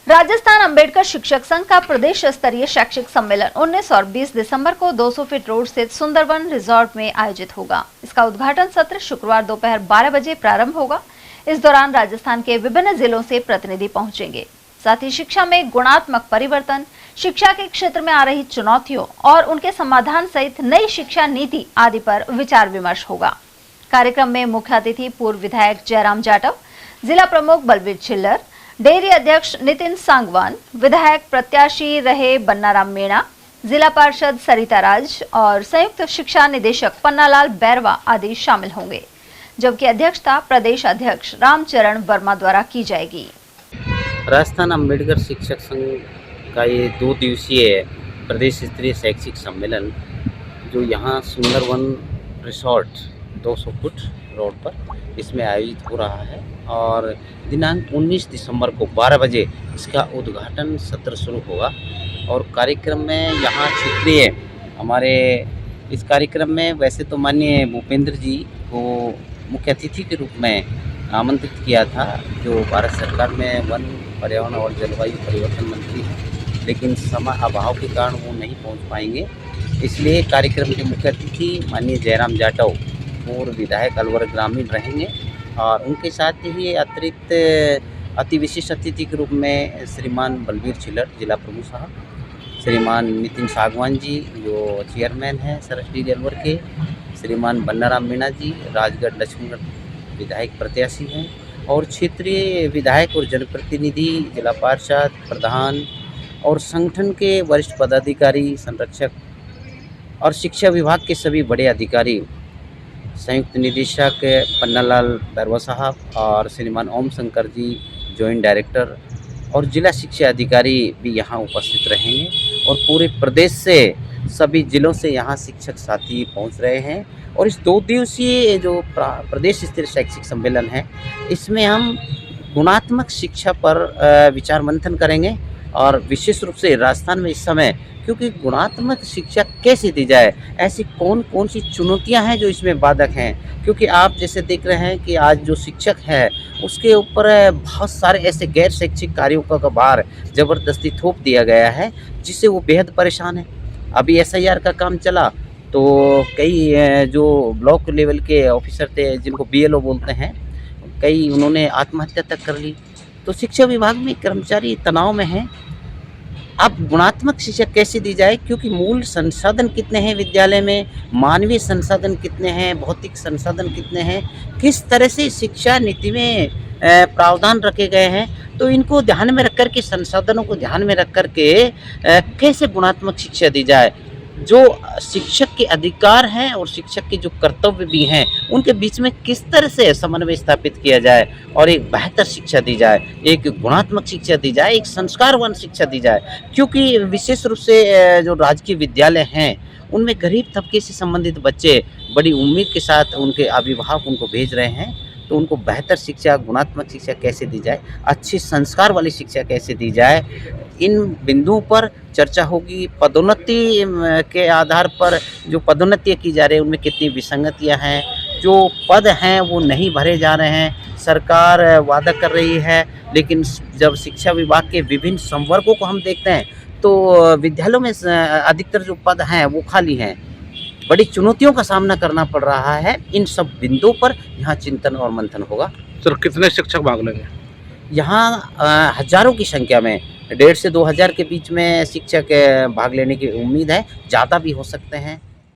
राजस्थान अंबेडकर शिक्षक संघ का प्रदेश स्तरीय शैक्षिक सम्मेलन 19 और 20 दिसंबर को 200 फीट रोड स्थित सुंदरवन रिजॉर्ट में आयोजित होगा। इसका उद्घाटन सत्र शुक्रवार दोपहर 12 बजे प्रारंभ होगा। इस दौरान राजस्थान के विभिन्न जिलों से प्रतिनिधि पहुंचेंगे। साथ ही शिक्षा में गुणात्मक परिवर्तन, शिक्षा के क्षेत्र में आ रही चुनौतियों और उनके समाधान सहित नई शिक्षा नीति आदि पर विचार विमर्श होगा। कार्यक्रम में मुख्य अतिथि पूर्व विधायक जयराम जाटव, जिला प्रमुख बलवीर छिल्लर, डेयरी अध्यक्ष नितिन सांगवान, विधायक प्रत्याशी रहे बन्नाराम मीणा, जिला पार्षद सरिता राज और संयुक्त शिक्षा निदेशक पन्नालाल बैरवा आदि शामिल होंगे, जबकि अध्यक्षता प्रदेश अध्यक्ष रामचरण वर्मा द्वारा की जाएगी। राजस्थान अंबेडकर शिक्षक संघ का ये 2 दिवसीय प्रदेश स्तरीय शैक्षिक सम्मेलन जो यहाँ सुंदरवन रिसोर्ट 200 फुट रोड पर इसमें आयोजित हो रहा है और दिनांक 19 दिसंबर को 12 बजे इसका उद्घाटन सत्र शुरू होगा। और कार्यक्रम में यहाँ क्षेत्रीय हमारे इस कार्यक्रम में वैसे तो माननीय भूपेंद्र जी को मुख्य अतिथि के रूप में आमंत्रित किया था, जो भारत सरकार में वन, पर्यावरण और जलवायु परिवर्तन मंत्री हैं, लेकिन समय अभाव के कारण वो नहीं पहुंच पाएंगे। इसलिए कार्यक्रम के मुख्य अतिथि माननीय जयराम जाटव पूर्व विधायक अलवर ग्रामीण रहेंगे और उनके साथ ही अतिरिक्त अति विशिष्ट अतिथि के रूप में श्रीमान बलवीर छिल्लर जिला प्रमुख साहब, श्रीमान नितिन सांगवान जी जो चेयरमैन हैं सरस डेयरी अलवर के, श्रीमान बन्नाराम मीणा जी राजगढ़ लक्ष्मणगढ़ विधायक प्रत्याशी हैं और क्षेत्रीय विधायक और जनप्रतिनिधि, जिला पार्षद, प्रधान और संगठन के वरिष्ठ पदाधिकारी, संरक्षक और शिक्षा विभाग के सभी बड़े अधिकारी, संयुक्त निदेशक पन्नालाल बैरवा साहब और श्रीमान ओम शंकर जी जॉइंट डायरेक्टर और जिला शिक्षा अधिकारी भी यहाँ उपस्थित रहेंगे और पूरे प्रदेश से सभी जिलों से यहाँ शिक्षक साथी पहुँच रहे हैं। और इस 2 दिवसीय जो प्रदेश स्तरीय शैक्षिक सम्मेलन है, इसमें हम गुणात्मक शिक्षा पर विचार मंथन करेंगे और विशेष रूप से राजस्थान में इस समय क्योंकि गुणात्मक शिक्षा कैसे दी जाए, ऐसी कौन कौन सी चुनौतियां हैं जो इसमें बाधक हैं। क्योंकि आप जैसे देख रहे हैं कि आज जो शिक्षक है उसके ऊपर बहुत सारे ऐसे गैर शैक्षिक कार्यों का भार ज़बरदस्ती थोप दिया गया है, जिससे वो बेहद परेशान है। अभी SIR का काम चला तो कई जो ब्लॉक लेवल के ऑफिसर थे जिनको BLO बोलते हैं, कई उन्होंने आत्महत्या तक कर ली। तो शिक्षा विभाग में कर्मचारी तनाव में हैं। अब गुणात्मक शिक्षा कैसे दी जाए, क्योंकि मूल संसाधन कितने हैं विद्यालय में, मानवीय संसाधन कितने हैं, भौतिक संसाधन कितने हैं, किस तरह से शिक्षा नीति में प्रावधान रखे गए हैं, तो इनको ध्यान में रख कर के, संसाधनों को ध्यान में रख कर के कैसे गुणात्मक शिक्षा दी जाए। जो शिक्षक के अधिकार हैं और शिक्षक के जो कर्तव्य भी हैं, उनके बीच में किस तरह से समन्वय स्थापित किया जाए और एक बेहतर शिक्षा दी जाए, एक गुणात्मक शिक्षा दी जाए, एक संस्कारवान शिक्षा दी जाए। क्योंकि विशेष रूप से जो राजकीय विद्यालय हैं उनमें गरीब तबके से संबंधित बच्चे बड़ी उम्मीद के साथ उनके अभिभावक उनको भेज रहे हैं, तो उनको बेहतर शिक्षा, गुणात्मक शिक्षा कैसे दी जाए, अच्छी संस्कार वाली शिक्षा कैसे दी जाए, इन बिंदुओं पर चर्चा होगी। पदोन्नति के आधार पर जो पदोन्नतियाँ की जा रही है उनमें कितनी विसंगतियाँ हैं, जो पद हैं वो नहीं भरे जा रहे हैं, सरकार वादा कर रही है लेकिन जब शिक्षा विभाग के विभिन्न संवर्गों को हम देखते हैं तो विद्यालयों में अधिकतर जो पद हैं वो खाली हैं। बड़ी चुनौतियों का सामना करना पड़ रहा है। इन सब बिंदुओं पर यहाँ चिंतन और मंथन होगा। सर, कितने शिक्षक भाग लेंगे? यहाँ हजारों की संख्या में 1,500 से 2,000 के बीच में शिक्षक भाग लेने की उम्मीद है, ज़्यादा भी हो सकते हैं।